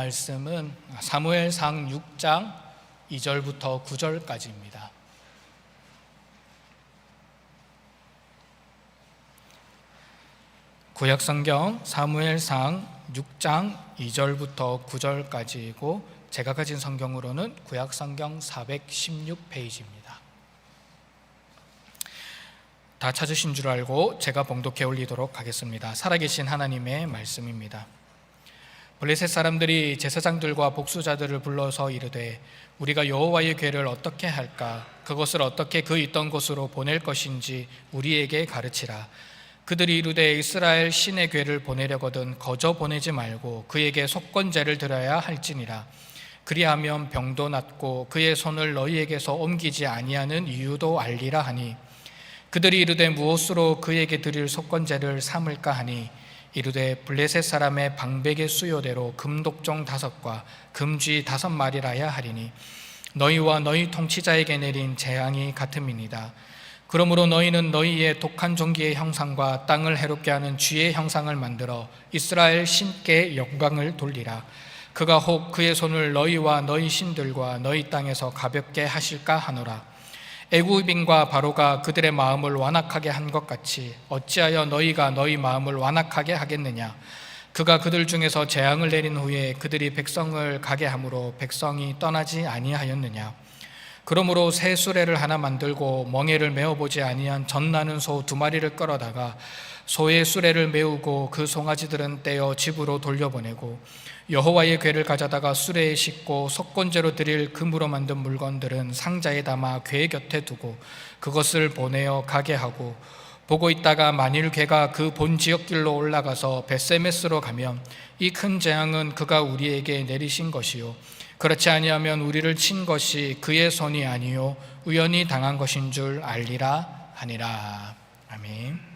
말씀은 사무엘상 6장 2절부터 9절까지입니다. 구약성경 사무엘상 6장 2절부터 9절까지이고 제가 가진 성경으로는 구약성경 416페이지입니다. 다 찾으신 줄 알고 제가 봉독해 올리도록 하겠습니다. 살아계신 하나님의 말씀입니다. 블레셋 사람들이 제사장들과 복수자들을 불러서 이르되 우리가 여호와의 궤를 어떻게 할까? 그것을 어떻게 그 있던 곳으로 보낼 것인지 우리에게 가르치라. 그들이 이르되 이스라엘 신의 궤를 보내려거든 거저 보내지 말고 그에게 속건제를 드려야 할지니라. 그리하면 병도 낫고 그의 손을 너희에게서 옮기지 아니하는 이유도 알리라 하니 그들이 이르되 무엇으로 그에게 드릴 속건제를 삼을까 하니 이르되 블레셋 사람의 방백의 수요대로 금독종 5과 금쥐 5마리라야 하리니 너희와 너희 통치자에게 내린 재앙이 같음이니이다. 그러므로 너희는 너희의 독한 종기의 형상과 땅을 해롭게 하는 쥐의 형상을 만들어 이스라엘 신께 영광을 돌리라. 그가 혹 그의 손을 너희와 너희 신들과 너희 땅에서 가볍게 하실까 하노라. 애굽인과 바로가 그들의 마음을 완악하게 한 것 같이 어찌하여 너희가 너희 마음을 완악하게 하겠느냐. 그가 그들 중에서 재앙을 내린 후에 그들이 백성을 가게 함으로 백성이 떠나지 아니하였느냐. 그러므로 새 수레를 하나 만들고 멍에를 메어보지 아니한 젖나는 소 2마리를 끌어다가 소의 수레를 메우고 그 송아지들은 떼어 집으로 돌려보내고 여호와의 궤를 가져다가 수레에 싣고 속건제로 드릴 금으로 만든 물건들은 상자에 담아 궤 곁에 두고 그것을 보내어 가게 하고 보고 있다가 만일 궤가 그 본 지역길로 올라가서 벳세메스로 가면 이 큰 재앙은 그가 우리에게 내리신 것이요 그렇지 아니하면 우리를 친 것이 그의 손이 아니요 우연히 당한 것인 줄 알리라 하니라. 아멘.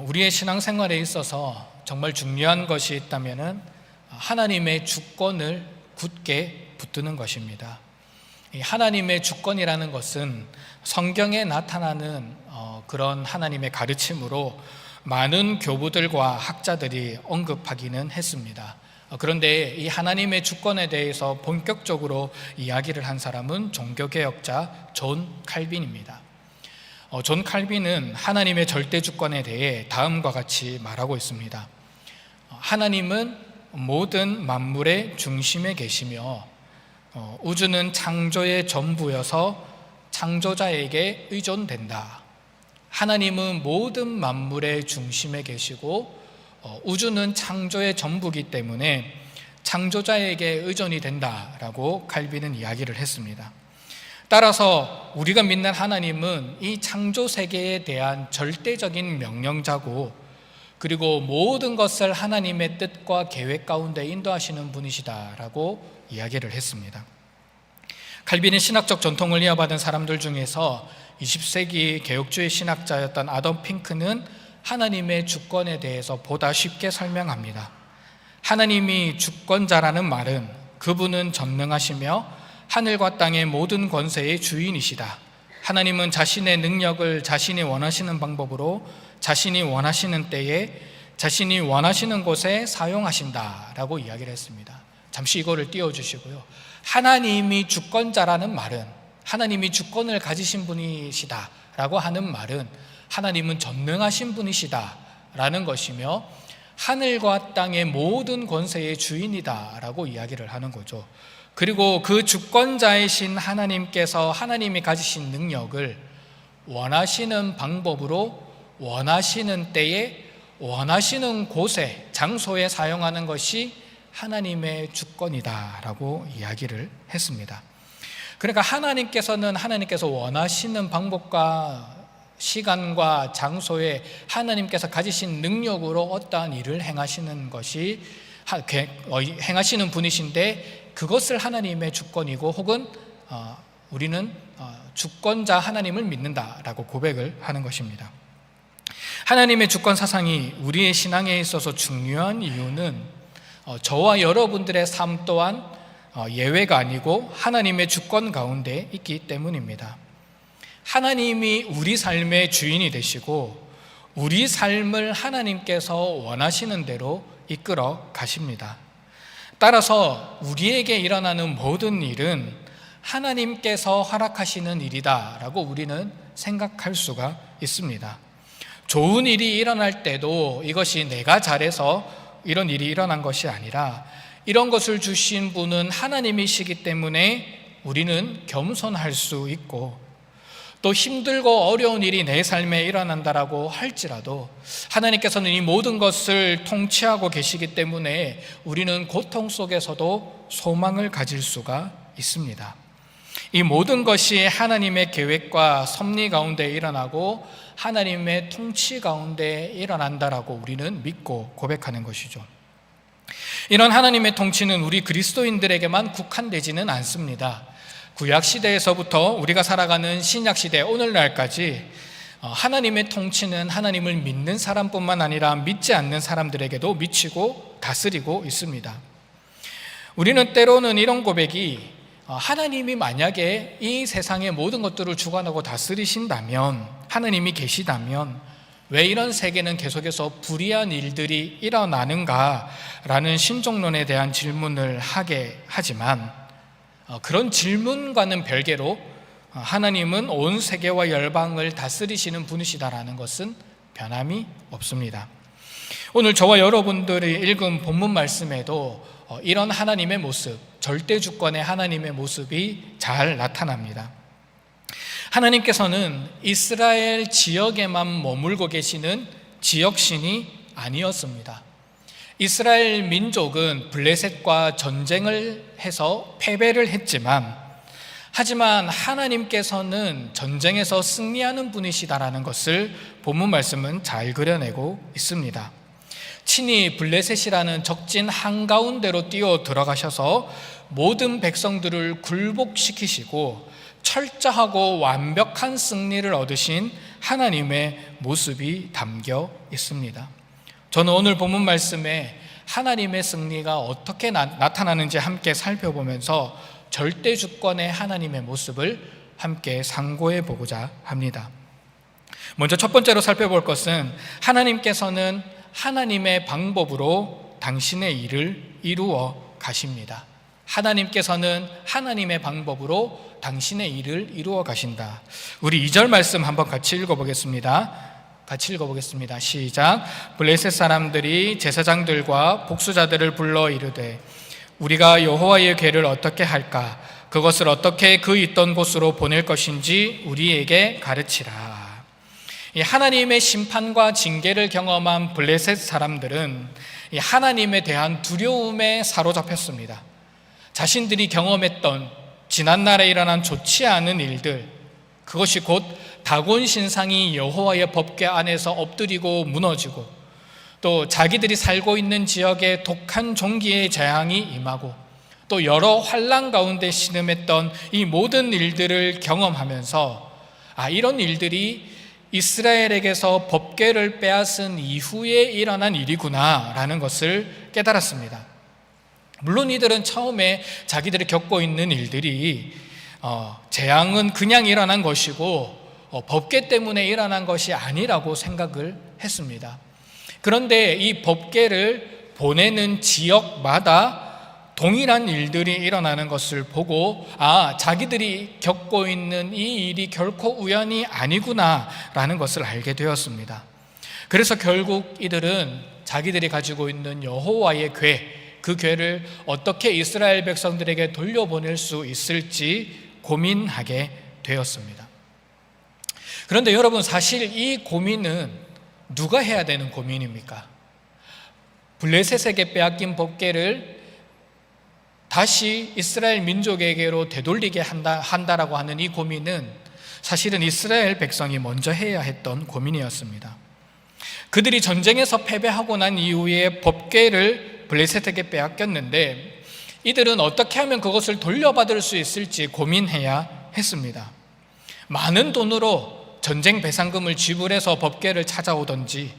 우리의 신앙생활에 있어서 정말 중요한 것이 있다면 하나님의 주권을 굳게 붙드는 것입니다. 하나님의 주권이라는 것은 성경에 나타나는 그런 하나님의 가르침으로 많은 교부들과 학자들이 언급하기는 했습니다. 그런데 이 하나님의 주권에 대해서 본격적으로 이야기를 한 사람은 종교개혁자 존 칼빈입니다. 존 칼빈은 하나님의 절대 주권에 대해 다음과 같이 말하고 있습니다. 하나님은 모든 만물의 중심에 계시며 우주는 창조의 전부여서 창조자에게 의존된다. 하나님은 모든 만물의 중심에 계시고 우주는 창조의 전부이기 때문에 창조자에게 의존이 된다라고 칼빈은 이야기를 했습니다. 따라서 우리가 믿는 하나님은 이 창조 세계에 대한 절대적인 명령자고 그리고 모든 것을 하나님의 뜻과 계획 가운데 인도하시는 분이시다라고 이야기를 했습니다. 칼빈의 신학적 전통을 이어받은 사람들 중에서 20세기 개혁주의 신학자였던 아덤 핑크는 하나님의 주권에 대해서 보다 쉽게 설명합니다. 하나님이 주권자라는 말은 그분은 전능하시며 하늘과 땅의 모든 권세의 주인이시다. 하나님은 자신의 능력을 자신이 원하시는 방법으로 자신이 원하시는 때에 자신이 원하시는 곳에 사용하신다라고 이야기를 했습니다. 잠시 이거를 띄워주시고요. 하나님이 주권자라는 말은 하나님이 주권을 가지신 분이시다라고 하는 말은 하나님은 전능하신 분이시다라는 것이며 하늘과 땅의 모든 권세의 주인이다라고 이야기를 하는 거죠. 그리고 그 주권자이신 하나님께서 하나님이 가지신 능력을 원하시는 방법으로 원하시는 때에 원하시는 곳에 장소에 사용하는 것이 하나님의 주권이다라고 이야기를 했습니다. 그러니까 하나님께서 원하시는 방법과 시간과 장소에 하나님께서 가지신 능력으로 어떠한 일을 행하시는 것이 행하시는 분이신데 그것을 하나님의 주권이고 혹은 우리는 주권자 하나님을 믿는다라고 고백을 하는 것입니다. 하나님의 주권 사상이 우리의 신앙에 있어서 중요한 이유는 저와 여러분들의 삶 또한 예외가 아니고 하나님의 주권 가운데 있기 때문입니다. 하나님이 우리 삶의 주인이 되시고 우리 삶을 하나님께서 원하시는 대로 이끌어 가십니다. 따라서 우리에게 일어나는 모든 일은 하나님께서 허락하시는 일이다라고 우리는 생각할 수가 있습니다. 좋은 일이 일어날 때도 이것이 내가 잘해서 이런 일이 일어난 것이 아니라 이런 것을 주신 분은 하나님이시기 때문에 우리는 겸손할 수 있고, 또 힘들고 어려운 일이 내 삶에 일어난다라고 할지라도 하나님께서는 이 모든 것을 통치하고 계시기 때문에 우리는 고통 속에서도 소망을 가질 수가 있습니다. 이 모든 것이 하나님의 계획과 섭리 가운데 일어나고 하나님의 통치 가운데 일어난다라고 우리는 믿고 고백하는 것이죠. 이런 하나님의 통치는 우리 그리스도인들에게만 국한되지는 않습니다. 구약시대에서부터 우리가 살아가는 신약시대 오늘날까지 하나님의 통치는 하나님을 믿는 사람뿐만 아니라 믿지 않는 사람들에게도 미치고 다스리고 있습니다. 우리는 때로는 이런 고백이, 하나님이 만약에 이 세상의 모든 것들을 주관하고 다스리신다면, 하나님이 계시다면 왜 이런 세계는 계속해서 불의한 일들이 일어나는가라는 신종론에 대한 질문을 하게 하지만, 그런 질문과는 별개로 하나님은 온 세계와 열방을 다스리시는 분이시다라는 것은 변함이 없습니다. 오늘 저와 여러분들이 읽은 본문 말씀에도 이런 하나님의 모습, 절대 주권의 하나님의 모습이 잘 나타납니다. 하나님께서는 이스라엘 지역에만 머물고 계시는 지역신이 아니었습니다. 이스라엘 민족은 블레셋과 전쟁을 해서 패배를 했지만, 하지만 하나님께서는 전쟁에서 승리하는 분이시다라는 것을 본문 말씀은 잘 그려내고 있습니다. 친히 블레셋이라는 적진 한가운데로 뛰어 들어가셔서 모든 백성들을 굴복시키시고 철저하고 완벽한 승리를 얻으신 하나님의 모습이 담겨 있습니다. 저는 오늘 본문 말씀에 하나님의 승리가 어떻게 나타나는지 함께 살펴보면서 절대 주권의 하나님의 모습을 함께 상고해 보고자 합니다. 먼저 첫 번째로 살펴볼 것은, 하나님께서는 하나님의 방법으로 당신의 일을 이루어 가십니다. 하나님께서는 하나님의 방법으로 당신의 일을 이루어 가신다. 우리 2절 말씀 한번 같이 읽어보겠습니다. 시작. 블레셋 사람들이 제사장들과 복수자들을 불러 이르되, 우리가 여호와의 궤를 어떻게 할까? 그것을 어떻게 그 있던 곳으로 보낼 것인지 우리에게 가르치라. 이 하나님의 심판과 징계를 경험한 블레셋 사람들은 이 하나님에 대한 두려움에 사로잡혔습니다. 자신들이 경험했던 지난날에 일어난 좋지 않은 일들, 그것이 곧 다곤 신상이 여호와의 법궤 안에서 엎드리고 무너지고, 또 자기들이 살고 있는 지역에 독한 종기의 재앙이 임하고, 또 여러 환난 가운데 신음했던 이 모든 일들을 경험하면서, 이런 일들이 이스라엘에게서 법궤를 빼앗은 이후에 일어난 일이구나 라는 것을 깨달았습니다. 물론 이들은 처음에 자기들이 겪고 있는 일들이 재앙은 그냥 일어난 것이고 법궤 때문에 일어난 것이 아니라고 생각을 했습니다. 그런데 이 법궤를 보내는 지역마다 동일한 일들이 일어나는 것을 보고 자기들이 겪고 있는 이 일이 결코 우연이 아니구나라는 것을 알게 되었습니다. 그래서 결국 이들은 자기들이 가지고 있는 여호와의 궤, 그 궤를 어떻게 이스라엘 백성들에게 돌려보낼 수 있을지 고민하게 되었습니다. 그런데 여러분, 사실 이 고민은 누가 해야 되는 고민입니까? 블레셋에게 빼앗긴 법궤를 다시 이스라엘 민족에게로 되돌리게 한다라고 하는 이 고민은 사실은 이스라엘 백성이 먼저 해야 했던 고민이었습니다. 그들이 전쟁에서 패배하고 난 이후에 법궤를 블레셋에게 빼앗겼는데, 이들은 어떻게 하면 그것을 돌려받을 수 있을지 고민해야 했습니다. 많은 돈으로 전쟁 배상금을 지불해서 법궤를 찾아오든지,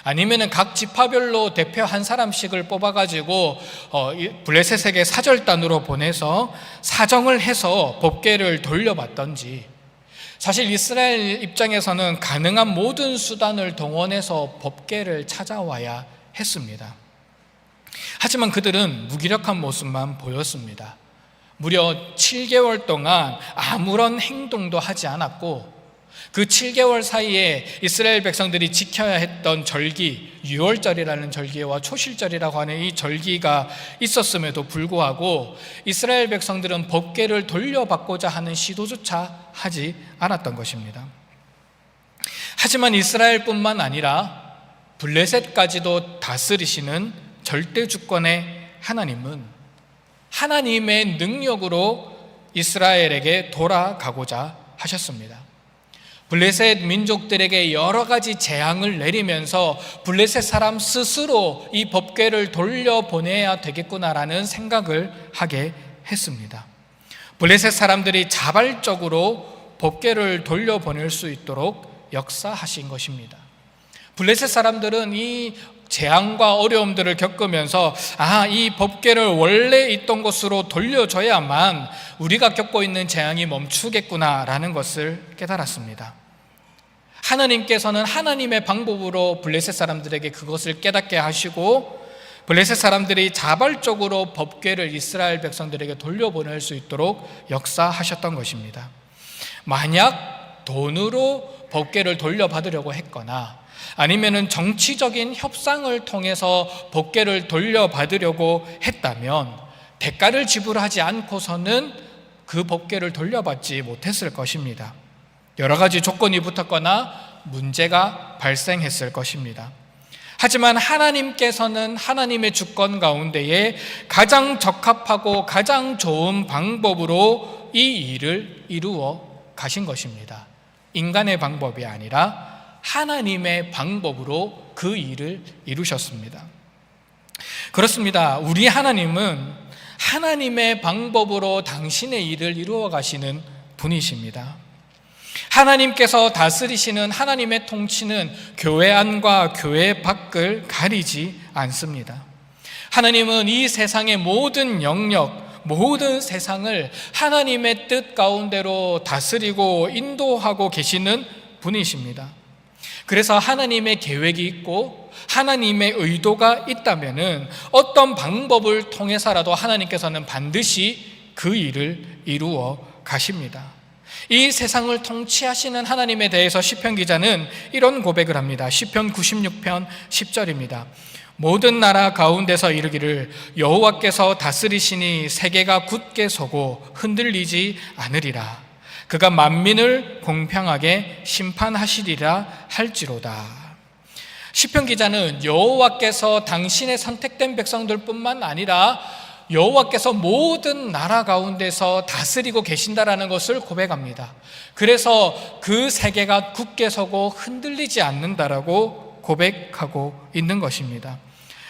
아니면은 각 지파별로 대표 한 사람씩을 뽑아가지고 블레셋에게 사절단으로 보내서 사정을 해서 법궤를 돌려받던지, 사실 이스라엘 입장에서는 가능한 모든 수단을 동원해서 법궤를 찾아와야 했습니다. 하지만 그들은 무기력한 모습만 보였습니다. 무려 7개월 동안 아무런 행동도 하지 않았고, 그 7개월 사이에 이스라엘 백성들이 지켜야 했던 절기, 유월절이라는 절기와 초실절이라고 하는 이 절기가 있었음에도 불구하고 이스라엘 백성들은 법궤를 돌려받고자 하는 시도조차 하지 않았던 것입니다. 하지만 이스라엘뿐만 아니라 블레셋까지도 다스리시는 절대 주권의 하나님은 하나님의 능력으로 이스라엘에게 돌아가고자 하셨습니다. 블레셋 민족들에게 여러 가지 재앙을 내리면서 블레셋 사람 스스로 이 법궤를 돌려보내야 되겠구나라는 생각을 하게 했습니다. 블레셋 사람들이 자발적으로 법궤를 돌려보낼 수 있도록 역사하신 것입니다. 블레셋 사람들은 이 재앙과 어려움들을 겪으면서 이 법궤를 원래 있던 곳으로 돌려줘야만 우리가 겪고 있는 재앙이 멈추겠구나라는 것을 깨달았습니다. 하나님께서는 하나님의 방법으로 블레셋 사람들에게 그것을 깨닫게 하시고 블레셋 사람들이 자발적으로 법궤를 이스라엘 백성들에게 돌려보낼 수 있도록 역사하셨던 것입니다. 만약 돈으로 법궤를 돌려받으려고 했거나 아니면은 정치적인 협상을 통해서 법궤를 돌려받으려고 했다면 대가를 지불하지 않고서는 그 법궤를 돌려받지 못했을 것입니다. 여러 가지 조건이 붙었거나 문제가 발생했을 것입니다. 하지만 하나님께서는 하나님의 주권 가운데에 가장 적합하고 가장 좋은 방법으로 이 일을 이루어 가신 것입니다. 인간의 방법이 아니라 하나님의 방법으로 그 일을 이루셨습니다. 그렇습니다. 우리 하나님은 하나님의 방법으로 당신의 일을 이루어 가시는 분이십니다. 하나님께서 다스리시는 하나님의 통치는 교회 안과 교회 밖을 가리지 않습니다. 하나님은 이 세상의 모든 영역, 모든 세상을 하나님의 뜻 가운데로 다스리고 인도하고 계시는 분이십니다. 그래서 하나님의 계획이 있고 하나님의 의도가 있다면은 어떤 방법을 통해서라도 하나님께서는 반드시 그 일을 이루어 가십니다. 이 세상을 통치하시는 하나님에 대해서 시편 기자는 이런 고백을 합니다. 시편 96편 10절입니다. 모든 나라 가운데서 이르기를 여호와께서 다스리시니 세계가 굳게 서고 흔들리지 않으리라. 그가 만민을 공평하게 심판하시리라 할지로다. 시편 기자는 여호와께서 당신의 선택된 백성들뿐만 아니라 여호와께서 모든 나라 가운데서 다스리고 계신다라는 것을 고백합니다. 그래서 그 세계가 굳게 서고 흔들리지 않는다라고 고백하고 있는 것입니다.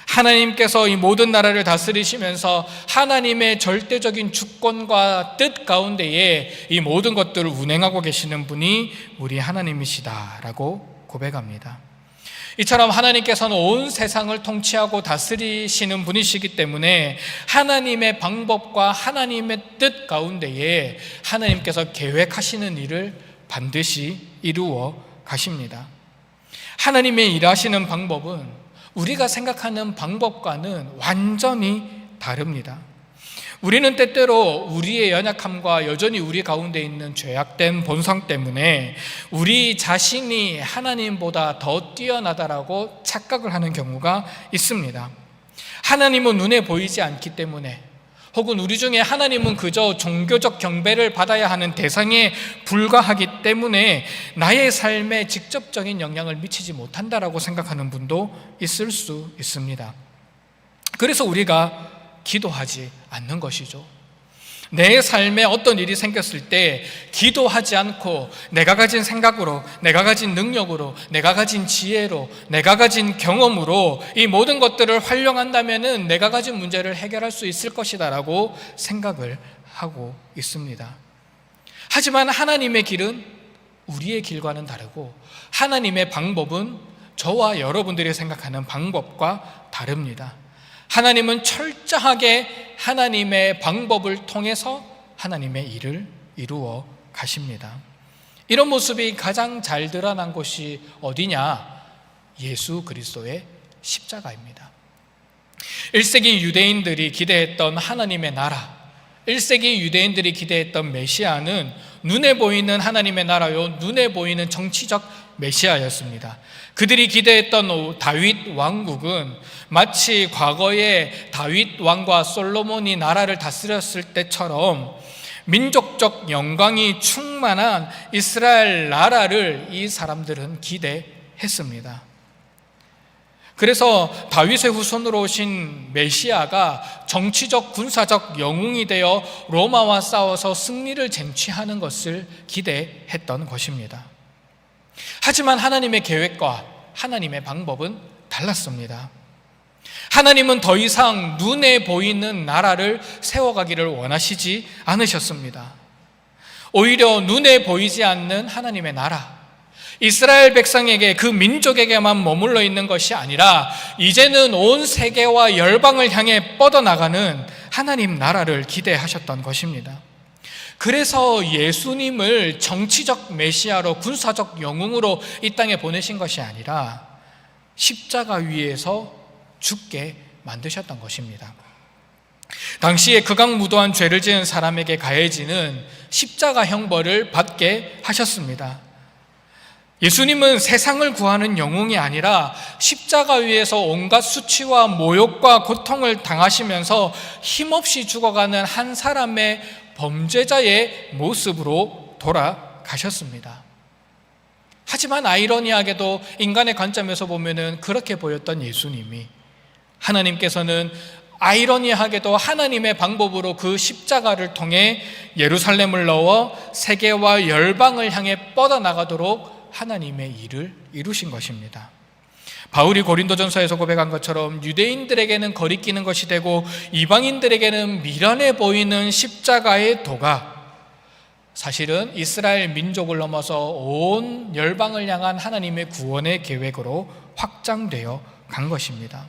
하나님께서 이 모든 나라를 다스리시면서 하나님의 절대적인 주권과 뜻 가운데에 이 모든 것들을 운행하고 계시는 분이 우리 하나님이시다라고 고백합니다. 이처럼 하나님께서는 온 세상을 통치하고 다스리시는 분이시기 때문에 하나님의 방법과 하나님의 뜻 가운데에 하나님께서 계획하시는 일을 반드시 이루어 가십니다. 하나님의 일하시는 방법은 우리가 생각하는 방법과는 완전히 다릅니다. 우리는 때때로 우리의 연약함과 여전히 우리 가운데 있는 죄악된 본성 때문에 우리 자신이 하나님보다 더 뛰어나다라고 착각을 하는 경우가 있습니다. 하나님은 눈에 보이지 않기 때문에, 혹은 우리 중에 하나님은 그저 종교적 경배를 받아야 하는 대상에 불과하기 때문에 나의 삶에 직접적인 영향을 미치지 못한다라고 생각하는 분도 있을 수 있습니다. 그래서 우리가 기도하지 않는 것이죠. 내 삶에 어떤 일이 생겼을 때 기도하지 않고 내가 가진 생각으로, 내가 가진 능력으로, 내가 가진 지혜로, 내가 가진 경험으로 이 모든 것들을 활용한다면은 내가 가진 문제를 해결할 수 있을 것이다라고 생각을 하고 있습니다. 하지만 하나님의 길은 우리의 길과는 다르고 하나님의 방법은 저와 여러분들이 생각하는 방법과 다릅니다. 하나님은 철저하게 하나님의 방법을 통해서 하나님의 일을 이루어 가십니다. 이런 모습이 가장 잘 드러난 곳이 어디냐? 예수 그리스도의 십자가입니다. 1세기 유대인들이 기대했던 하나님의 나라, 1세기 유대인들이 기대했던 메시아는 눈에 보이는 하나님의 나라요, 눈에 보이는 정치적 메시아였습니다. 그들이 기대했던 다윗 왕국은 마치 과거에 다윗 왕과 솔로몬이 나라를 다스렸을 때처럼 민족적 영광이 충만한 이스라엘 나라를 이 사람들은 기대했습니다. 그래서 다윗의 후손으로 오신 메시아가 정치적 군사적 영웅이 되어 로마와 싸워서 승리를 쟁취하는 것을 기대했던 것입니다. 하지만 하나님의 계획과 하나님의 방법은 달랐습니다. 하나님은 더 이상 눈에 보이는 나라를 세워가기를 원하시지 않으셨습니다. 오히려 눈에 보이지 않는 하나님의 나라, 이스라엘 백성에게, 그 민족에게만 머물러 있는 것이 아니라 이제는 온 세계와 열방을 향해 뻗어나가는 하나님 나라를 기대하셨던 것입니다. 그래서 예수님을 정치적 메시아로, 군사적 영웅으로 이 땅에 보내신 것이 아니라 십자가 위에서 죽게 만드셨던 것입니다. 당시에 극악무도한 죄를 지은 사람에게 가해지는 십자가 형벌을 받게 하셨습니다. 예수님은 세상을 구하는 영웅이 아니라 십자가 위에서 온갖 수치와 모욕과 고통을 당하시면서 힘없이 죽어가는 한 사람의 범죄자의 모습으로 돌아가셨습니다. 하지만 아이러니하게도 인간의 관점에서 보면은 그렇게 보였던 예수님이, 하나님께서는 아이러니하게도 하나님의 방법으로 그 십자가를 통해 예루살렘을 넣어 세계와 열방을 향해 뻗어나가도록 하나님의 일을 이루신 것입니다. 바울이 고린도전서에서 고백한 것처럼 유대인들에게는 거리끼는 것이 되고 이방인들에게는 미련해 보이는 십자가의 도가 사실은 이스라엘 민족을 넘어서 온 열방을 향한 하나님의 구원의 계획으로 확장되어 간 것입니다.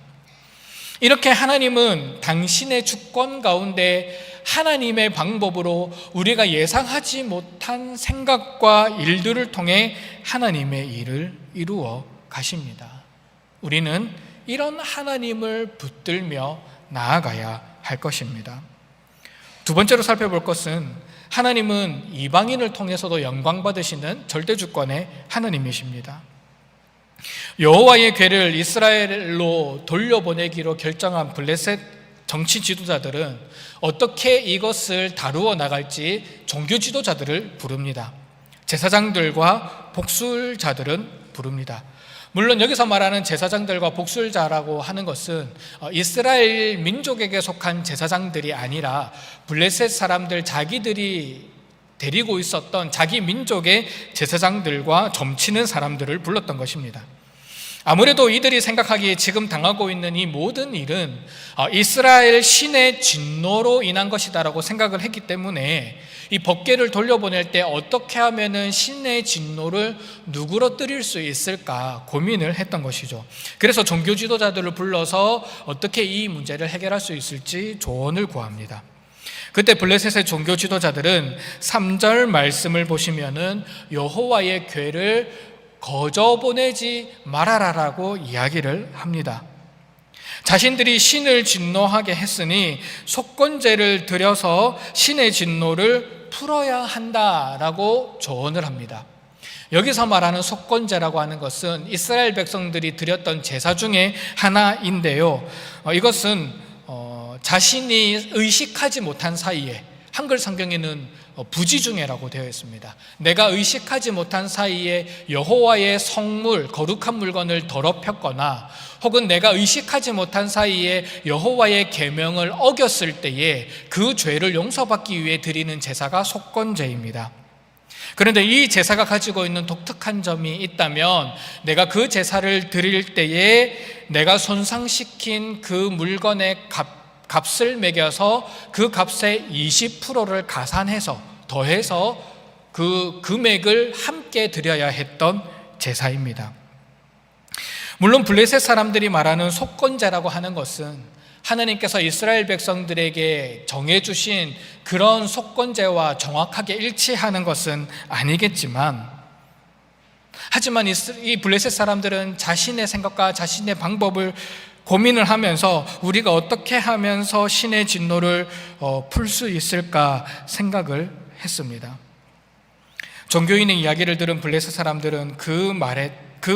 이렇게 하나님은 당신의 주권 가운데 하나님의 방법으로 우리가 예상하지 못한 생각과 일들을 통해 하나님의 일을 이루어 가십니다. 우리는 이런 하나님을 붙들며 나아가야 할 것입니다. 두 번째로 살펴볼 것은 하나님은 이방인을 통해서도 영광 받으시는 절대주권의 하나님이십니다. 여호와의 궤를 이스라엘로 돌려보내기로 결정한 블레셋 정치 지도자들은 어떻게 이것을 다루어 나갈지 종교 지도자들을 부릅니다. 제사장들과 복술자들은 부릅니다. 물론 여기서 말하는 제사장들과 복술자라고 하는 것은 이스라엘 민족에게 속한 제사장들이 아니라 블레셋 사람들 자기들이 데리고 있었던 자기 민족의 제사장들과 점치는 사람들을 불렀던 것입니다. 아무래도 이들이 생각하기에 지금 당하고 있는 이 모든 일은 이스라엘 신의 진노로 인한 것이다라고 생각을 했기 때문에 이 법궤를 돌려보낼 때 어떻게 하면은 신의 진노를 누그러뜨릴 수 있을까 고민을 했던 것이죠. 그래서 종교 지도자들을 불러서 어떻게 이 문제를 해결할 수 있을지 조언을 구합니다. 그때 블레셋의 종교 지도자들은 3절 말씀을 보시면은 여호와의 궤를 거저 보내지 말아라라고 이야기를 합니다. 자신들이 신을 진노하게 했으니 속건제를 드려서 신의 진노를 풀어야 한다라고 조언을 합니다. 여기서 말하는 속건제라고 하는 것은 이스라엘 백성들이 드렸던 제사 중에 하나인데요. 이것은 자신이 의식하지 못한 사이에, 한글 성경에는 부지중해라고 되어 있습니다. 내가 의식하지 못한 사이에 여호와의 성물, 거룩한 물건을 더럽혔거나 혹은 내가 의식하지 못한 사이에 여호와의 계명을 어겼을 때에 그 죄를 용서받기 위해 드리는 제사가 속건제입니다. 그런데 이 제사가 가지고 있는 독특한 점이 있다면 내가 그 제사를 드릴 때에 내가 손상시킨 그 물건의 값을 매겨서 그 값의 20%를 가산해서 더해서 그 금액을 함께 드려야 했던 제사입니다. 물론 블레셋 사람들이 말하는 속건제라고 하는 것은 하나님께서 이스라엘 백성들에게 정해주신 그런 속건제와 정확하게 일치하는 것은 아니겠지만, 하지만 이 블레셋 사람들은 자신의 생각과 자신의 방법을 고민을 하면서 우리가 어떻게 하면서 신의 진노를 풀 수 있을까 생각을 했습니다. 종교인의 이야기를 들은 블레셋 사람들은 그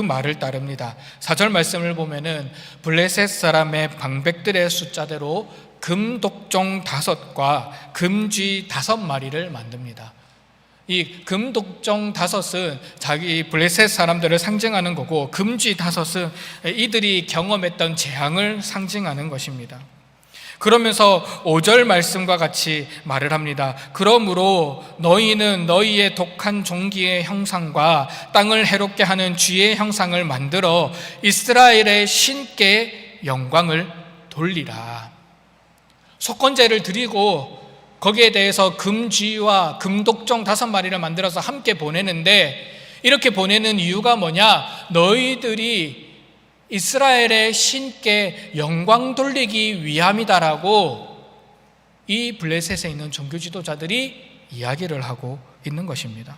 말을 따릅니다. 4절 말씀을 보면은 블레셋 사람의 방백들의 숫자대로 금독종 5과 금쥐 5마리를 만듭니다. 이 금독종 5은 자기 블레셋 사람들을 상징하는 거고, 금쥐 5은 이들이 경험했던 재앙을 상징하는 것입니다. 그러면서 5절 말씀과 같이 말을 합니다. 그러므로 너희는 너희의 독한 종기의 형상과 땅을 해롭게 하는 쥐의 형상을 만들어 이스라엘의 신께 영광을 돌리라. 속건제를 드리고 거기에 대해서 금쥐와 금독종 5마리를 만들어서 함께 보내는데, 이렇게 보내는 이유가 뭐냐? 너희들이 이스라엘의 신께 영광 돌리기 위함이다라고 이 블레셋에 있는 종교 지도자들이 이야기를 하고 있는 것입니다.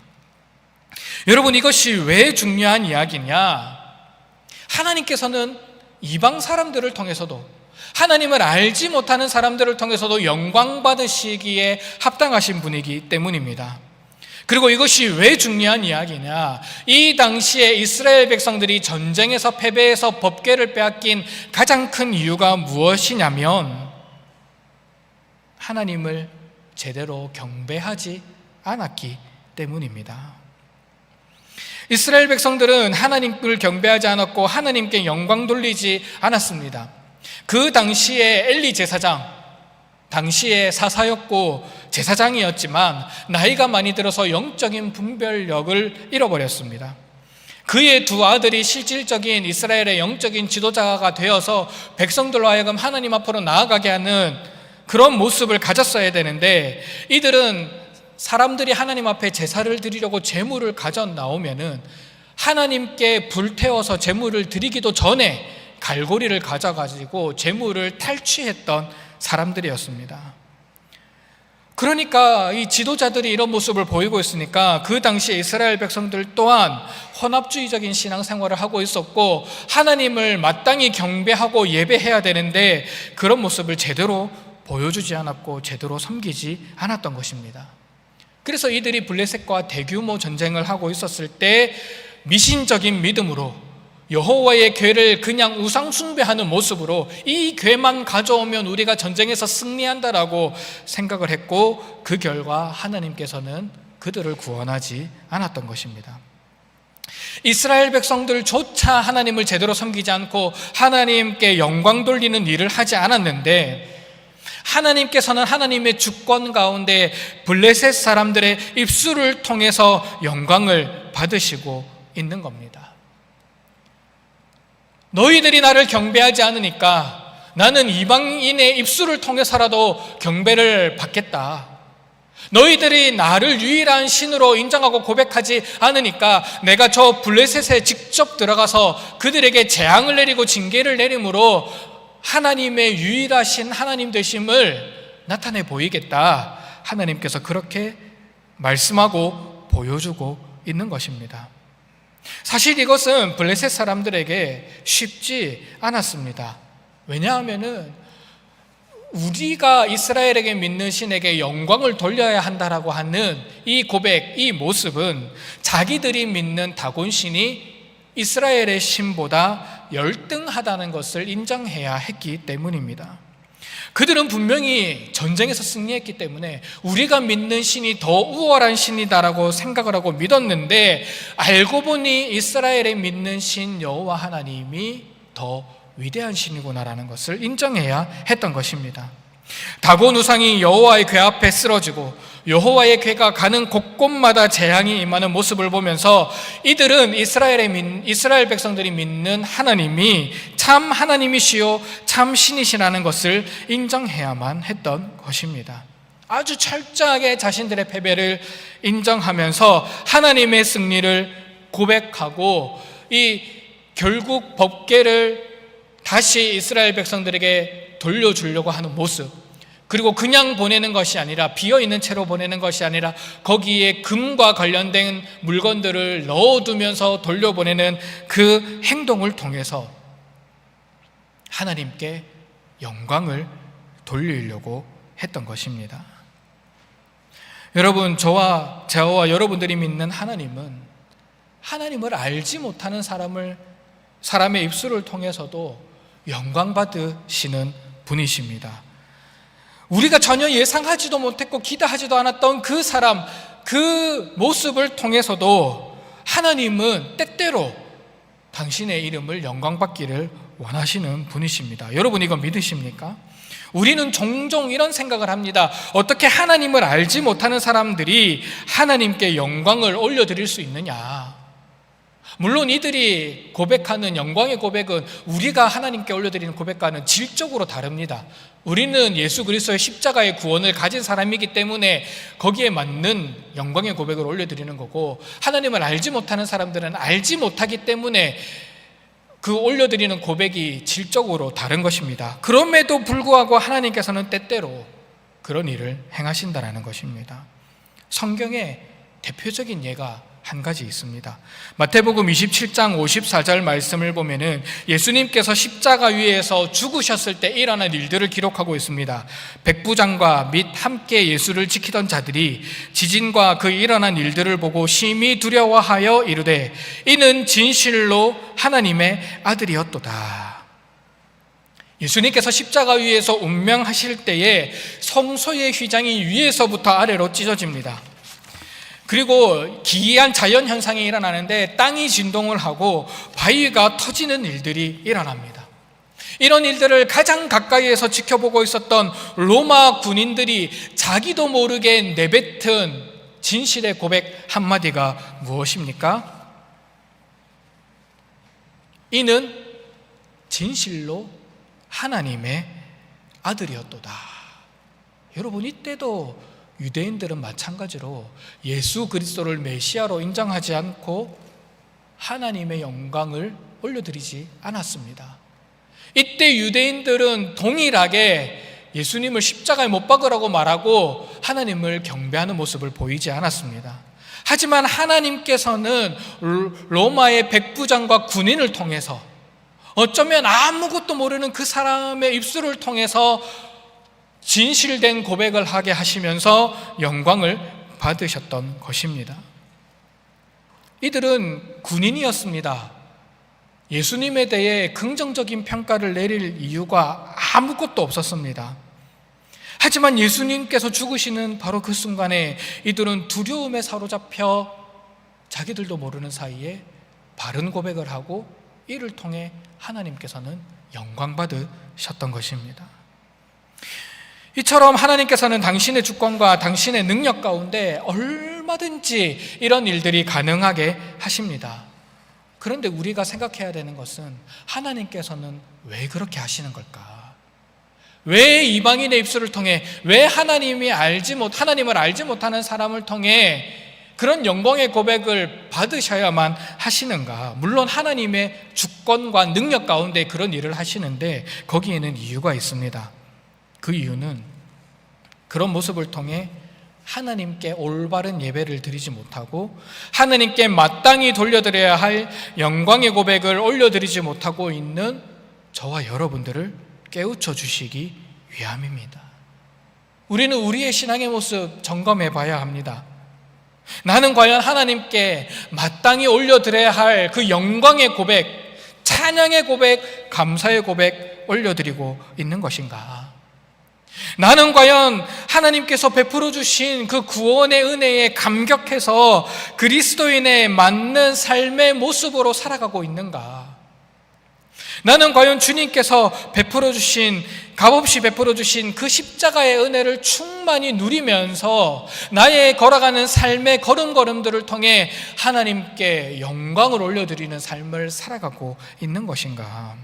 여러분, 이것이 왜 중요한 이야기냐? 하나님께서는 이방 사람들을 통해서도, 하나님을 알지 못하는 사람들을 통해서도 영광 받으시기에 합당하신 분이기 때문입니다. 그리고 이것이 왜 중요한 이야기냐? 이 당시에 이스라엘 백성들이 전쟁에서 패배해서 법궤를 빼앗긴 가장 큰 이유가 무엇이냐면 하나님을 제대로 경배하지 않았기 때문입니다. 이스라엘 백성들은 하나님을 경배하지 않았고 하나님께 영광 돌리지 않았습니다. 그 당시에 엘리 제사장, 당시에 사사였고 제사장이었지만 나이가 많이 들어서 영적인 분별력을 잃어버렸습니다. 그의 2 아들이 실질적인 이스라엘의 영적인 지도자가 되어서 백성들로 하여금 하나님 앞으로 나아가게 하는 그런 모습을 가졌어야 되는데, 이들은 사람들이 하나님 앞에 제사를 드리려고 제물을 가져 나오면은 하나님께 불태워서 제물을 드리기도 전에 갈고리를 가져가지고 제물을 탈취했던 사람들이었습니다. 그러니까 이 지도자들이 이런 모습을 보이고 있으니까 그 당시에 이스라엘 백성들 또한 혼합주의적인 신앙생활을 하고 있었고, 하나님을 마땅히 경배하고 예배해야 되는데 그런 모습을 제대로 보여주지 않았고 제대로 섬기지 않았던 것입니다. 그래서 이들이 블레셋과 대규모 전쟁을 하고 있었을 때 미신적인 믿음으로 여호와의 궤를 그냥 우상 숭배하는 모습으로 이 궤만 가져오면 우리가 전쟁에서 승리한다라고 생각을 했고, 그 결과 하나님께서는 그들을 구원하지 않았던 것입니다. 이스라엘 백성들조차 하나님을 제대로 섬기지 않고 하나님께 영광 돌리는 일을 하지 않았는데, 하나님께서는 하나님의 주권 가운데 블레셋 사람들의 입술을 통해서 영광을 받으시고 있는 겁니다. 너희들이 나를 경배하지 않으니까 나는 이방인의 입술을 통해서라도 경배를 받겠다. 너희들이 나를 유일한 신으로 인정하고 고백하지 않으니까 내가 저 블레셋에 직접 들어가서 그들에게 재앙을 내리고 징계를 내림으로 하나님의 유일하신 하나님 되심을 나타내 보이겠다. 하나님께서 그렇게 말씀하고 보여주고 있는 것입니다. 사실 이것은 블레셋 사람들에게 쉽지 않았습니다. 왜냐하면은 우리가 이스라엘에게 믿는 신에게 영광을 돌려야 한다라고 하는 이 고백, 이 모습은 자기들이 믿는 다곤신이 이스라엘의 신보다 열등하다는 것을 인정해야 했기 때문입니다. 그들은 분명히 전쟁에서 승리했기 때문에 우리가 믿는 신이 더 우월한 신이다라고 생각을 하고 믿었는데, 알고 보니 이스라엘에 믿는 신 여호와 하나님이 더 위대한 신이구나라는 것을 인정해야 했던 것입니다. 다곤 우상이 여호와의 궤 앞에 쓰러지고 여호와의 궤가 가는 곳곳마다 재앙이 임하는 모습을 보면서 이들은 이스라엘 백성들이 믿는 하나님이 참 하나님이시요 참 신이시라는 것을 인정해야만 했던 것입니다. 아주 철저하게 자신들의 패배를 인정하면서 하나님의 승리를 고백하고 이 결국 법궤를 다시 이스라엘 백성들에게 돌려주려고 하는 모습, 그리고 그냥 보내는 것이 아니라 비어있는 채로 보내는 것이 아니라 거기에 금과 관련된 물건들을 넣어두면서 돌려보내는 그 행동을 통해서 하나님께 영광을 돌리려고 했던 것입니다. 여러분, 저와 여러분들이 믿는 하나님은 하나님을 알지 못하는 사람의 입술을 통해서도 영광 받으시는 분이십니다. 우리가 전혀 예상하지도 못했고 기대하지도 않았던 그 사람, 그 모습을 통해서도 하나님은 때때로 당신의 이름을 영광받기를 원하시는 분이십니다. 여러분, 이거 믿으십니까? 우리는 종종 이런 생각을 합니다. 어떻게 하나님을 알지 못하는 사람들이 하나님께 영광을 올려드릴 수 있느냐? 물론 이들이 고백하는 영광의 고백은 우리가 하나님께 올려드리는 고백과는 질적으로 다릅니다. 우리는 예수 그리스도의 십자가의 구원을 가진 사람이기 때문에 거기에 맞는 영광의 고백을 올려드리는 거고, 하나님을 알지 못하는 사람들은 알지 못하기 때문에 그 올려드리는 고백이 질적으로 다른 것입니다. 그럼에도 불구하고 하나님께서는 때때로 그런 일을 행하신다는 것입니다. 성경에 대표적인 예가 한 가지 있습니다. 마태복음 27장 54절 말씀을 보면은 예수님께서 십자가 위에서 죽으셨을 때 일어난 일들을 기록하고 있습니다. 백부장과 및 함께 예수를 지키던 자들이 지진과 그 일어난 일들을 보고 심히 두려워하여 이르되 이는 진실로 하나님의 아들이었도다. 예수님께서 십자가 위에서 운명하실 때에 성소의 휘장이 위에서부터 아래로 찢어집니다. 그리고 기이한 자연현상이 일어나는데 땅이 진동을 하고 바위가 터지는 일들이 일어납니다. 이런 일들을 가장 가까이에서 지켜보고 있었던 로마 군인들이 자기도 모르게 내뱉은 진실의 고백 한마디가 무엇입니까? 이는 진실로 하나님의 아들이었도다. 여러분, 이때도 유대인들은 마찬가지로 예수 그리스도를 메시아로 인정하지 않고 하나님의 영광을 올려드리지 않았습니다. 이때 유대인들은 동일하게 예수님을 십자가에 못 박으라고 말하고 하나님을 경배하는 모습을 보이지 않았습니다. 하지만 하나님께서는 로마의 백부장과 군인을 통해서, 어쩌면 아무것도 모르는 그 사람의 입술을 통해서 진실된 고백을 하게 하시면서 영광을 받으셨던 것입니다. 이들은 군인이었습니다. 예수님에 대해 긍정적인 평가를 내릴 이유가 아무것도 없었습니다. 하지만 예수님께서 죽으시는 바로 그 순간에 이들은 두려움에 사로잡혀 자기들도 모르는 사이에 바른 고백을 하고 이를 통해 하나님께서는 영광 받으셨던 것입니다. 이처럼 하나님께서는 당신의 주권과 당신의 능력 가운데 얼마든지 이런 일들이 가능하게 하십니다. 그런데 우리가 생각해야 되는 것은 하나님께서는 왜 그렇게 하시는 걸까? 왜 이방인의 입술을 통해, 왜 하나님을 알지 못하는 사람을 통해 그런 영광의 고백을 받으셔야만 하시는가? 물론 하나님의 주권과 능력 가운데 그런 일을 하시는데 거기에는 이유가 있습니다. 그 이유는 그런 모습을 통해 하나님께 올바른 예배를 드리지 못하고 하나님께 마땅히 돌려드려야 할 영광의 고백을 올려드리지 못하고 있는 저와 여러분들을 깨우쳐 주시기 위함입니다. 우리는 우리의 신앙의 모습 점검해 봐야 합니다. 나는 과연 하나님께 마땅히 올려드려야 할 그 영광의 고백, 찬양의 고백, 감사의 고백 올려드리고 있는 것인가? 나는 과연 하나님께서 베풀어 주신 그 구원의 은혜에 감격해서 그리스도인의 맞는 삶의 모습으로 살아가고 있는가? 나는 과연 주님께서 값없이 베풀어 주신 그 십자가의 은혜를 충만히 누리면서 나의 걸어가는 삶의 걸음걸음들을 통해 하나님께 영광을 올려드리는 삶을 살아가고 있는 것인가?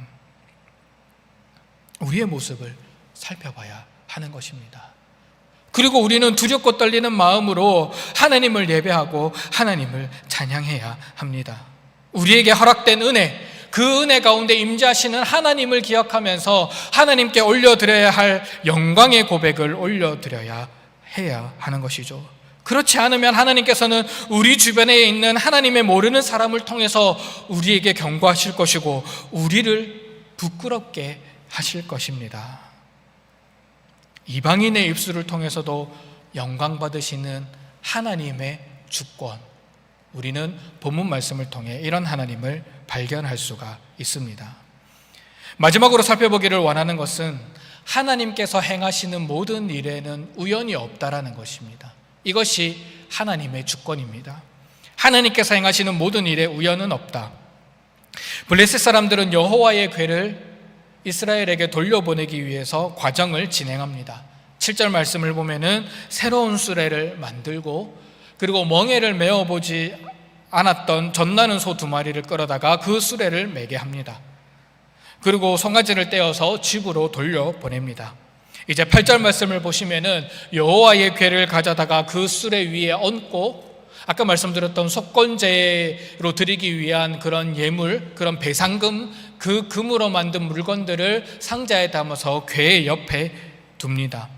우리의 모습을 살펴봐야 하는 것입니다. 그리고 우리는 두렵고 떨리는 마음으로 하나님을 예배하고 하나님을 찬양해야 합니다. 우리에게 허락된 은혜, 그 은혜 가운데 임재하시는 하나님을 기억하면서 하나님께 올려드려야 할 영광의 고백을 올려드려야 해야 하는 것이죠. 그렇지 않으면 하나님께서는 우리 주변에 있는 하나님의 모르는 사람을 통해서 우리에게 경고하실 것이고 우리를 부끄럽게 하실 것입니다. 이방인의 입술을 통해서도 영광 받으시는 하나님의 주권, 우리는 본문 말씀을 통해 이런 하나님을 발견할 수가 있습니다. 마지막으로 살펴보기를 원하는 것은 하나님께서 행하시는 모든 일에는 우연이 없다라는 것입니다. 이것이 하나님의 주권입니다. 하나님께서 행하시는 모든 일에 우연은 없다. 블레셋 사람들은 여호와의 궤를 이스라엘에게 돌려보내기 위해서 과정을 진행합니다. 7절 말씀을 보면은 새로운 수레를 만들고, 그리고 멍에를 메어보지 않았던 젖나는 소 2마리를 끌어다가 그 수레를 매게 합니다. 그리고 송아지를 떼어서 집으로 돌려보냅니다. 이제 8절 말씀을 보시면은 여호와의 궤를 가져다가 그 수레 위에 얹고, 아까 말씀드렸던 속건제로 드리기 위한 그런 예물, 그런 배상금, 그 금으로 만든 물건들을 상자에 담아서 궤 옆에 둡니다.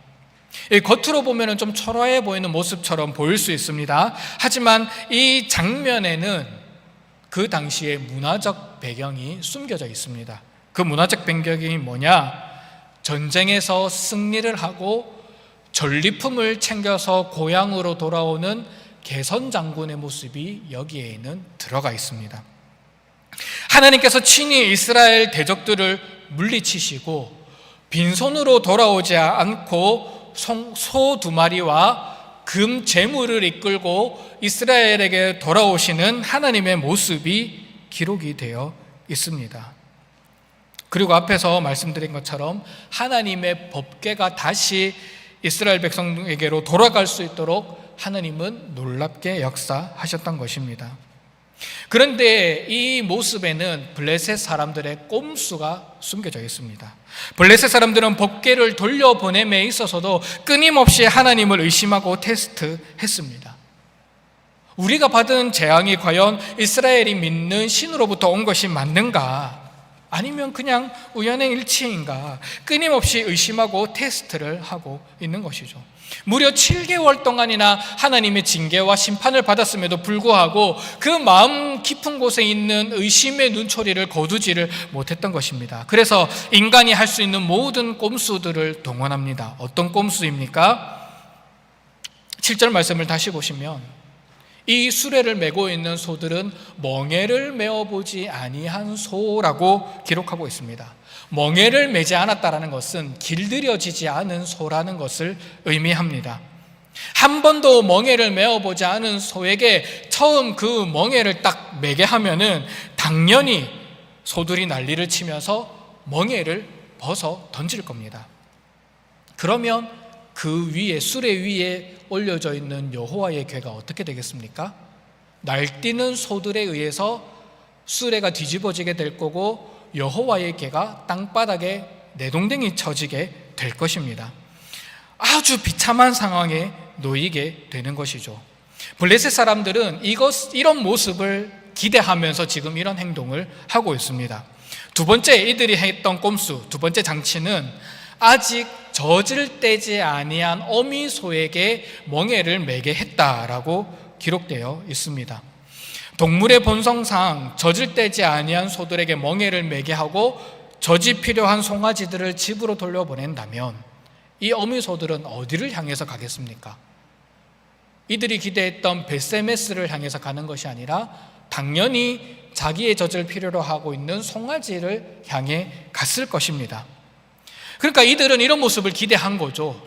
겉으로 보면 좀 초라해 보이는 모습처럼 보일 수 있습니다. 하지만 이 장면에는 그 당시의 문화적 배경이 숨겨져 있습니다. 그 문화적 배경이 뭐냐? 전쟁에서 승리를 하고 전리품을 챙겨서 고향으로 돌아오는 개선 장군의 모습이 여기에는 들어가 있습니다. 하나님께서 친히 이스라엘 대적들을 물리치시고 빈손으로 돌아오지 않고 소 2마리와 금 제물을 이끌고 이스라엘에게 돌아오시는 하나님의 모습이 기록이 되어 있습니다. 그리고 앞에서 말씀드린 것처럼 하나님의 법궤가 다시 이스라엘 백성에게로 돌아갈 수 있도록 하나님은 놀랍게 역사하셨던 것입니다. 그런데 이 모습에는 블레셋 사람들의 꼼수가 숨겨져 있습니다. 블레셋 사람들은 법궤를 돌려보냄에 있어서도 끊임없이 하나님을 의심하고 테스트했습니다. 우리가 받은 재앙이 과연 이스라엘이 믿는 신으로부터 온 것이 맞는가? 아니면 그냥 우연의 일치인가? 끊임없이 의심하고 테스트를 하고 있는 것이죠. 무려 7개월 동안이나 하나님의 징계와 심판을 받았음에도 불구하고 그 마음 깊은 곳에 있는 의심의 눈초리를 거두지를 못했던 것입니다. 그래서 인간이 할 수 있는 모든 꼼수들을 동원합니다. 어떤 꼼수입니까? 7절 말씀을 다시 보시면 이 수레를 메고 있는 소들은 멍에를 메어보지 아니한 소라고 기록하고 있습니다. 멍에를 메지 않았다는 것은 길들여지지 않은 소라는 것을 의미합니다. 한 번도 멍에를 메어보지 않은 소에게 처음 그 멍에를 딱 메게 하면은 당연히 소들이 난리를 치면서 멍에를 벗어 던질 겁니다. 그러면 그 위에, 수레 위에 올려져 있는 여호와의 궤가 어떻게 되겠습니까? 날뛰는 소들에 의해서 수레가 뒤집어지게 될 거고 여호와의 궤가 땅바닥에 내동댕이 쳐지게 될 것입니다. 아주 비참한 상황에 놓이게 되는 것이죠. 블레셋 사람들은 이런 모습을 기대하면서 지금 이런 행동을 하고 있습니다. 두 번째, 이들이 했던 꼼수, 두 번째 장치는 아직 젖을 떼지 아니한 어미소에게 멍에를 매게 했다라고 기록되어 있습니다. 동물의 본성상 젖을 떼지 아니한 소들에게 멍에를 매게 하고 젖이 필요한 송아지들을 집으로 돌려보낸다면 이 어미소들은 어디를 향해서 가겠습니까? 이들이 기대했던 벳세메스를 향해서 가는 것이 아니라 당연히 자기의 젖을 필요로 하고 있는 송아지를 향해 갔을 것입니다. 그러니까 이들은 이런 모습을 기대한 거죠.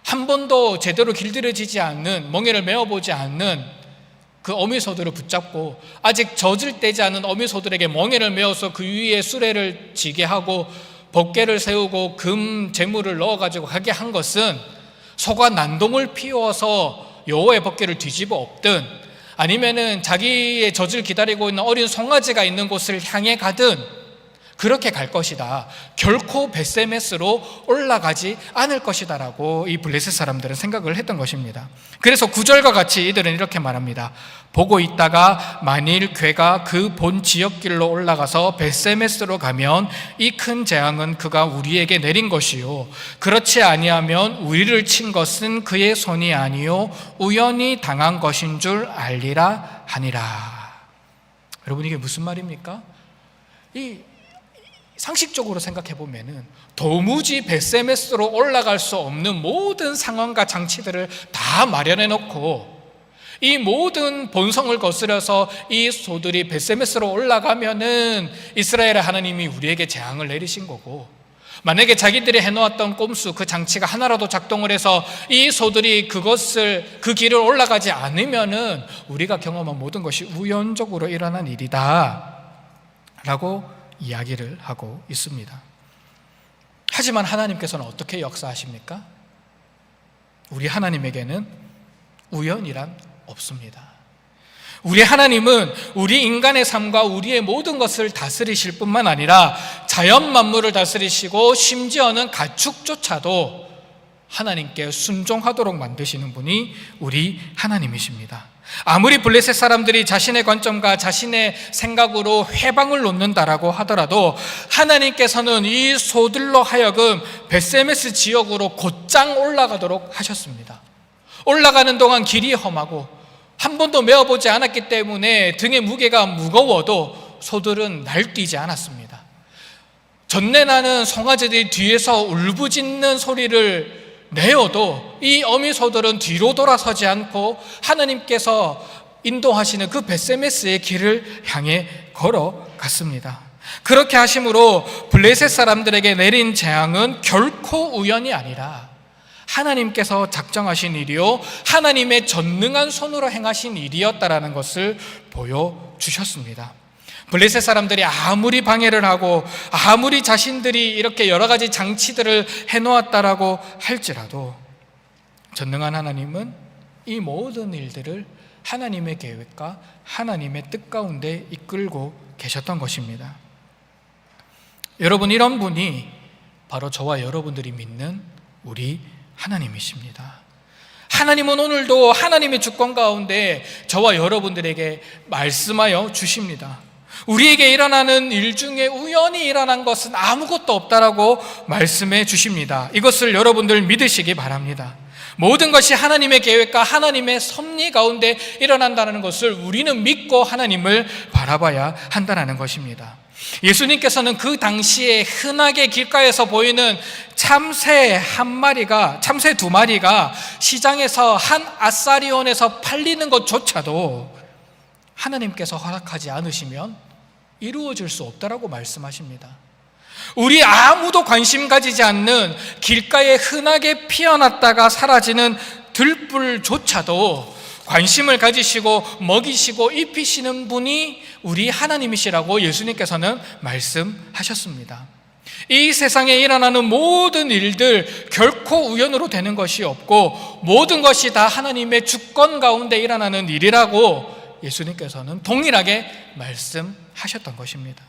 한 번도 제대로 길들여지지 않는, 멍에를 메어보지 않는 그 어미소들을 붙잡고 아직 젖을 떼지 않은 어미소들에게 멍에를 메어서 그 위에 수레를 지게 하고 법궤를 세우고 금 제물을 넣어가지고 가게 한 것은 소가 난동을 피워서 여호와의 법궤를 뒤집어 엎든 아니면은 자기의 젖을 기다리고 있는 어린 송아지가 있는 곳을 향해 가든 그렇게 갈 것이다. 결코 벳세메스로 올라가지 않을 것이다라고 이 블레셋 사람들은 생각을 했던 것입니다. 그래서 9절과 같이 이들은 이렇게 말합니다. 보고 있다가 만일 궤가 그 본 지역길로 올라가서 벳세메스로 가면 이 큰 재앙은 그가 우리에게 내린 것이요 그렇지 아니하면 우리를 친 것은 그의 손이 아니요 우연히 당한 것인 줄 알리라 하니라. 여러분, 이게 무슨 말입니까? 이 상식적으로 생각해 보면은 도무지 벳세메스로 올라갈 수 없는 모든 상황과 장치들을 다 마련해 놓고 이 모든 본성을 거스려서 이 소들이 벳세메스로 올라가면은 이스라엘의 하나님이 우리에게 재앙을 내리신 거고, 만약에 자기들이 해놓았던 꼼수 그 장치가 하나라도 작동을 해서 이 소들이 그 길을 올라가지 않으면은 우리가 경험한 모든 것이 우연적으로 일어난 일이다 라고 이야기를 하고 있습니다. 하지만 하나님께서는 어떻게 역사하십니까? 우리 하나님에게는 우연이란 없습니다. 우리 하나님은 우리 인간의 삶과 우리의 모든 것을 다스리실 뿐만 아니라 자연 만물을 다스리시고 심지어는 가축조차도 하나님께 순종하도록 만드시는 분이 우리 하나님이십니다. 아무리 블레셋 사람들이 자신의 관점과 자신의 생각으로 회방을 놓는다라고 하더라도 하나님께서는 이 소들로 하여금 벳세메스 지역으로 곧장 올라가도록 하셨습니다. 올라가는 동안 길이 험하고 한 번도 메어보지 않았기 때문에 등의 무게가 무거워도 소들은 날뛰지 않았습니다. 전내나는 송아지들이 뒤에서 울부짖는 소리를 내어도 이 어미 소들은 뒤로 돌아서지 않고 하나님께서 인도하시는 그 벳세메스의 길을 향해 걸어갔습니다. 그렇게 하심으로 블레셋 사람들에게 내린 재앙은 결코 우연이 아니라 하나님께서 작정하신 일이요 하나님의 전능한 손으로 행하신 일이었다라는 것을 보여주셨습니다. 블레셋 사람들이 아무리 방해를 하고 아무리 자신들이 이렇게 여러 가지 장치들을 해놓았다라고 할지라도 전능한 하나님은 이 모든 일들을 하나님의 계획과 하나님의 뜻 가운데 이끌고 계셨던 것입니다. 여러분, 이런 분이 바로 저와 여러분들이 믿는 우리 하나님이십니다. 하나님은 오늘도 하나님의 주권 가운데 저와 여러분들에게 말씀하여 주십니다. 우리에게 일어나는 일 중에 우연히 일어난 것은 아무것도 없다라고 말씀해 주십니다. 이것을 여러분들 믿으시기 바랍니다. 모든 것이 하나님의 계획과 하나님의 섭리 가운데 일어난다는 것을 우리는 믿고 하나님을 바라봐야 한다는 것입니다. 예수님께서는 그 당시에 흔하게 길가에서 보이는 참새 두 마리가 시장에서 한 아사리온에서 팔리는 것조차도 하나님께서 허락하지 않으시면 이루어질 수 없다라고 말씀하십니다. 우리 아무도 관심 가지지 않는 길가에 흔하게 피어났다가 사라지는 들불조차도 관심을 가지시고 먹이시고 입히시는 분이 우리 하나님이시라고 예수님께서는 말씀하셨습니다. 이 세상에 일어나는 모든 일들 결코 우연으로 되는 것이 없고 모든 것이 다 하나님의 주권 가운데 일어나는 일이라고 예수님께서는 동일하게 말씀하셨던 것입니다.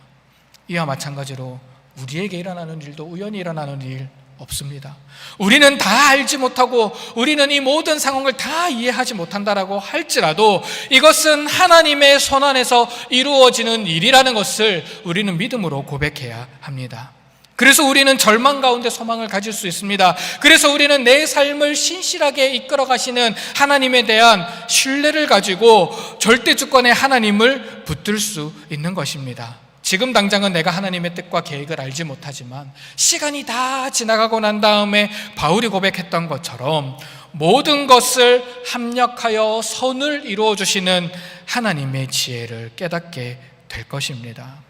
이와 마찬가지로 우리에게 일어나는 일도 우연히 일어나는 일 없습니다. 우리는 다 알지 못하고 우리는 이 모든 상황을 다 이해하지 못한다라고 할지라도 이것은 하나님의 손 안에서 이루어지는 일이라는 것을 우리는 믿음으로 고백해야 합니다. 그래서 우리는 절망 가운데 소망을 가질 수 있습니다. 그래서 우리는 내 삶을 신실하게 이끌어 가시는 하나님에 대한 신뢰를 가지고 절대 주권의 하나님을 붙들 수 있는 것입니다. 지금 당장은 내가 하나님의 뜻과 계획을 알지 못하지만 시간이 다 지나가고 난 다음에 바울이 고백했던 것처럼 모든 것을 합력하여 선을 이루어 주시는 하나님의 지혜를 깨닫게 될 것입니다.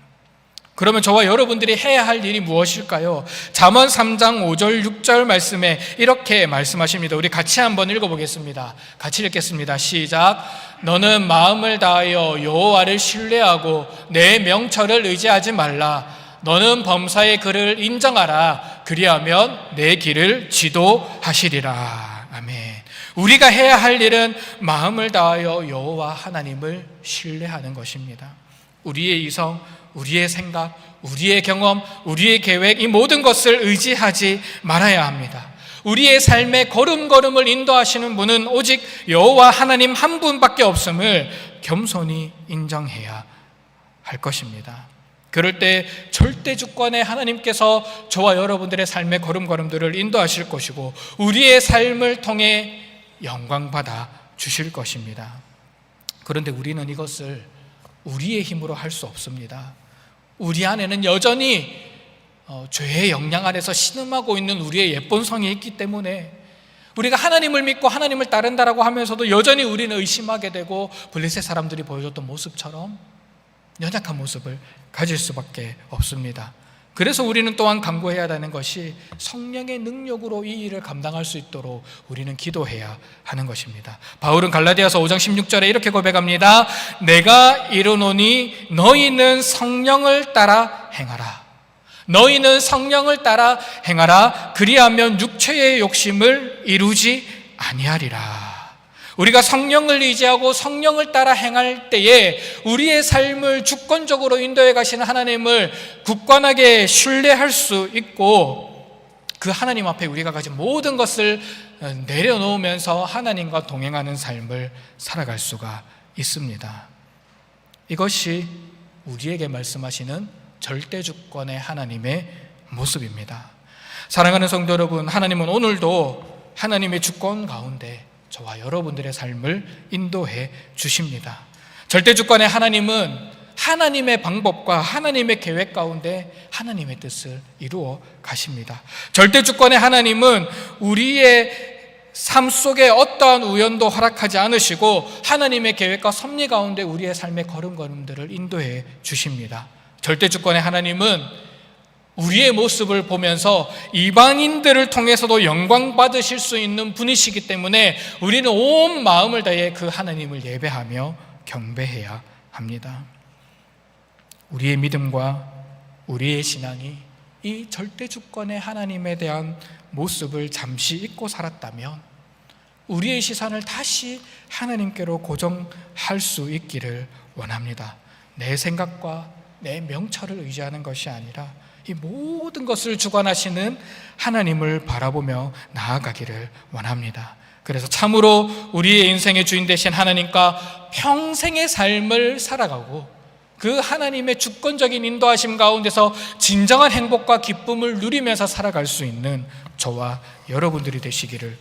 그러면 저와 여러분들이 해야 할 일이 무엇일까요? 잠언 3장 5절 6절 말씀에 이렇게 말씀하십니다. 우리 같이 한번 읽어보겠습니다. 같이 읽겠습니다. 시작. 너는 마음을 다하여 여호와를 신뢰하고 내 명철을 의지하지 말라. 너는 범사의 그를 인정하라. 그리하면 내 길을 지도하시리라. 아멘. 우리가 해야 할 일은 마음을 다하여 여호와 하나님을 신뢰하는 것입니다. 우리의 이성, 우리의 생각, 우리의 경험, 우리의 계획, 이 모든 것을 의지하지 말아야 합니다. 우리의 삶의 걸음걸음을 인도하시는 분은 오직 여호와 하나님 한 분밖에 없음을 겸손히 인정해야 할 것입니다. 그럴 때 절대 주권의 하나님께서 저와 여러분들의 삶의 걸음걸음들을 인도하실 것이고 우리의 삶을 통해 영광받아 주실 것입니다. 그런데 우리는 이것을 우리의 힘으로 할 수 없습니다. 우리 안에는 여전히 죄의 영향 아래서 신음하고 있는 우리의 예쁜 성이 있기 때문에 우리가 하나님을 믿고 하나님을 따른다라고 하면서도 여전히 우리는 의심하게 되고 블레셋 사람들이 보여줬던 모습처럼 연약한 모습을 가질 수밖에 없습니다. 그래서 우리는 또한 간구해야 하는 것이 성령의 능력으로 이 일을 감당할 수 있도록 우리는 기도해야 하는 것입니다. 바울은 갈라디아서 5장 16절에 이렇게 고백합니다. 내가 이르노니 너희는 성령을 따라 행하라. 너희는 성령을 따라 행하라. 그리하면 육체의 욕심을 이루지 아니하리라. 우리가 성령을 의지하고 성령을 따라 행할 때에 우리의 삶을 주권적으로 인도해 가시는 하나님을 굳건하게 신뢰할 수 있고 그 하나님 앞에 우리가 가진 모든 것을 내려놓으면서 하나님과 동행하는 삶을 살아갈 수가 있습니다. 이것이 우리에게 말씀하시는 절대주권의 하나님의 모습입니다. 사랑하는 성도 여러분, 하나님은 오늘도 하나님의 주권 가운데 저와 여러분들의 삶을 인도해 주십니다. 절대주권의 하나님은 하나님의 방법과 하나님의 계획 가운데 하나님의 뜻을 이루어 가십니다. 절대주권의 하나님은 우리의 삶 속에 어떠한 우연도 허락하지 않으시고 하나님의 계획과 섭리 가운데 우리의 삶의 걸음걸음들을 인도해 주십니다. 절대주권의 하나님은 우리의 모습을 보면서 이방인들을 통해서도 영광 받으실 수 있는 분이시기 때문에 우리는 온 마음을 다해 그 하나님을 예배하며 경배해야 합니다. 우리의 믿음과 우리의 신앙이 이 절대주권의 하나님에 대한 모습을 잠시 잊고 살았다면 우리의 시선을 다시 하나님께로 고정할 수 있기를 원합니다. 내 생각과 내 명철을 의지하는 것이 아니라 이 모든 것을 주관하시는 하나님을 바라보며 나아가기를 원합니다. 그래서 참으로 우리의 인생의 주인 되신 하나님과 평생의 삶을 살아가고 그 하나님의 주권적인 인도하심 가운데서 진정한 행복과 기쁨을 누리면서 살아갈 수 있는 저와 여러분들이 되시기를